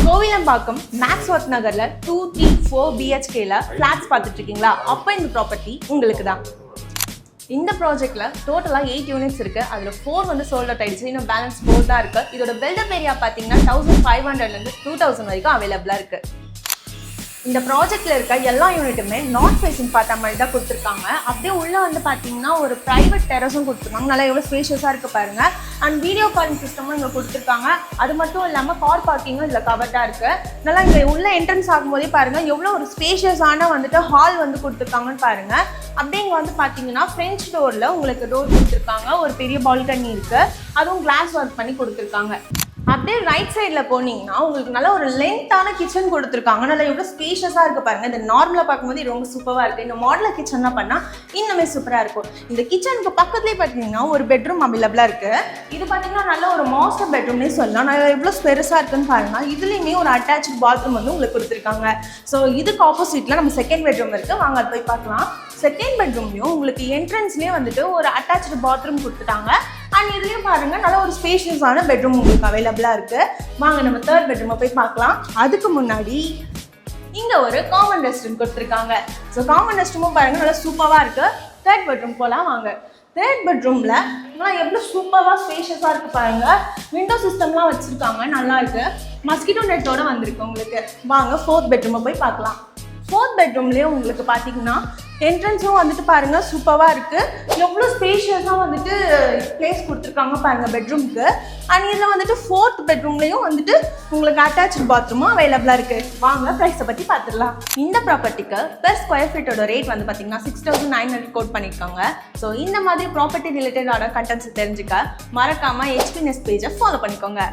கோவிலம்பாக்கம் மேக்ஸ்வர்த் நகர்ல 2, 3, 4 BHKல ஃபிளாட்ஸ் பார்த்துட்டு இருக்கீங்களா? அப்போ இந்த ப்ராப்பர்ட்டி உங்களுக்கு தான். இந்த ப்ராஜெக்ட்ல டோட்டலா 8 யூனிட்ஸ் இருக்கு. அதுல 4 வந்து சோல்ட் அவுட் ஆயிடுச்சு. இன்னும் பேலன்ஸ் 4 தான் இருக்கு. இதோட பில்டப் ஏரியா பாத்தீங்கன்னா 1500ல இருந்து 2000 வரைக்கும் அவைலபிளா இருக்கு. இந்த ப்ராஜெக்ட்ல இருக்க எல்லா யூனிட்டுமே நார்த் ஃபேசிங் பார்த்த மாதிரி தான் கொடுத்துருக்காங்க. அப்படியே உள்ள வந்து பார்த்தீங்கன்னா ஒரு ப்ரைவேட் டெரஸும் கொடுத்துருக்காங்க. நல்லா எவ்வளோ ஸ்பேஷியஸாக இருக்குது பாருங்க. அண்ட் வீடியோ காலிங் சிஸ்டமும் இங்கே கொடுத்துருக்காங்க. அது மட்டும் இல்லாமல் கார் பார்க்கிங்கும் இதில் கவர்டாக இருக்குது. நல்லா இங்கே உள்ள என்ட்ரன்ஸ் ஆகும்போதே பாருங்க எவ்வளோ ஒரு ஸ்பேஷியஸான வந்துட்டு ஹால் வந்து கொடுத்துருக்காங்கன்னு பாருங்க. அப்படியே இங்கே வந்து பார்த்தீங்கன்னா ஃப்ரெஞ்ச் டோரில் உங்களுக்கு டோர் கொடுத்துருக்காங்க. ஒரு பெரிய பால்கனி இருக்குது, அதுவும் கிளாஸ் ஒர்க் பண்ணி கொடுத்துருக்காங்க. அப்படியே ரைட் சைடில் போனீங்கன்னா உங்களுக்கு நல்ல ஒரு லென்த்தான கிச்சன் கொடுத்துருக்காங்க. நல்லா எவ்வளோ ஸ்பேஷியஸாக இருக்குது பாருங்கள். இந்த நார்மலாக பார்க்கும்போது ரொம்ப சூப்பராக இருக்குது. இந்த மாடலர் கிச்சன்லாம் பண்ணால் இன்னுமே சூப்பராக இருக்கும். இந்த கிச்சனுக்கு பக்கத்துலேயே பார்த்தீங்கன்னா ஒரு பெட்ரூம் அவைலபிளாக இருக்குது. இது பார்த்தீங்கன்னா நல்ல ஒரு மாஸ்டர் பெட்ரூம்னே சொல்லலாம். நல்லா எவ்வளோ பெருசாக இருக்குன்னு பாருங்கள். இதுலேயுமே ஒரு அட்டாச்சு பாத்ரூம் வந்து உங்களுக்கு கொடுத்துருக்காங்க. ஸோ இதுக்கு ஆப்போசிட்டில் நம்ம செகண்ட் பெட்ரூம் இருக்குது. வாங்க அது போய் பார்க்கலாம். செகண்ட் பெட்ரூம்லையும் உங்களுக்கு என்ட்ரன்ஸ்லேயே வந்துட்டு ஒரு அட்டாச்சு பாத்ரூம் கொடுத்துட்டாங்க. அண்ட் இதுலேயும் பாருங்கள் நல்ல ஒரு ஸ்பேஷியஸான பெட்ரூம் உங்களுக்கு அவைலபிளாக இருக்குது. வாங்க நம்ம தேர்ட் பெட்ரூமை போய் பார்க்கலாம். அதுக்கு முன்னாடி இங்கே ஒரு காமன் ரெஸ்ட் ரூம் கொடுத்துருக்காங்க. ஸோ காமன் ரெஸ்ட் ரூமும் பாருங்கள் நல்லா சூப்பராக இருக்குது. தேர்ட் பெட்ரூம் போகலாம் வாங்க. தேர்ட் பெட்ரூமில் நல்லா எவ்வளோ சூப்பராக ஸ்பேஷியஸாக இருக்குது பாருங்கள். விண்டோ சிஸ்டம்லாம் வச்சுருக்காங்க, நல்லா இருக்குது. மஸ்கிட்டோ நெட்டோட வந்திருக்கு உங்களுக்கு. வாங்க ஃபோர்த் பெட்ரூமை போய் பார்க்கலாம். ஃபோர்த் பெட்ரூம்லேயே உங்களுக்கு பார்த்தீங்கன்னா என்ட்ரன்ஸும் வந்துட்டு பாருங்கள் சூப்பராக இருக்குது. எவ்வளோ ஸ்பேஷியஸாக வந்துட்டு பிளேஸ் கொடுத்துருக்காங்க பாருங்கள் பெட்ரூமுக்கு. அண்ட் இதில் வந்துட்டு ஃபோர்த் பெட்ரூம்லேயும் வந்துட்டு உங்களுக்கு அட்டாச்சு பாத்ரூமும் அவைலபிளாக இருக்குது. வாங்க ப்ரைஸை பற்றி பார்த்துடலாம். இந்த ப்ராப்பர்ட்டிக்கு பெர் ஸ்கொயர் ஃபீட்டோட ரேட் வந்து பார்த்தீங்கன்னா 6900 கோட் பண்ணியிருக்காங்க. ஸோ இந்த மாதிரி ப்ராப்பர்ட்டி ரிலேட்டடான கண்டென்ட்ஸ் தெரிஞ்சுக்க மறக்காமல் HPNS பேஜை ஃபாலோ பண்ணிக்கோங்க.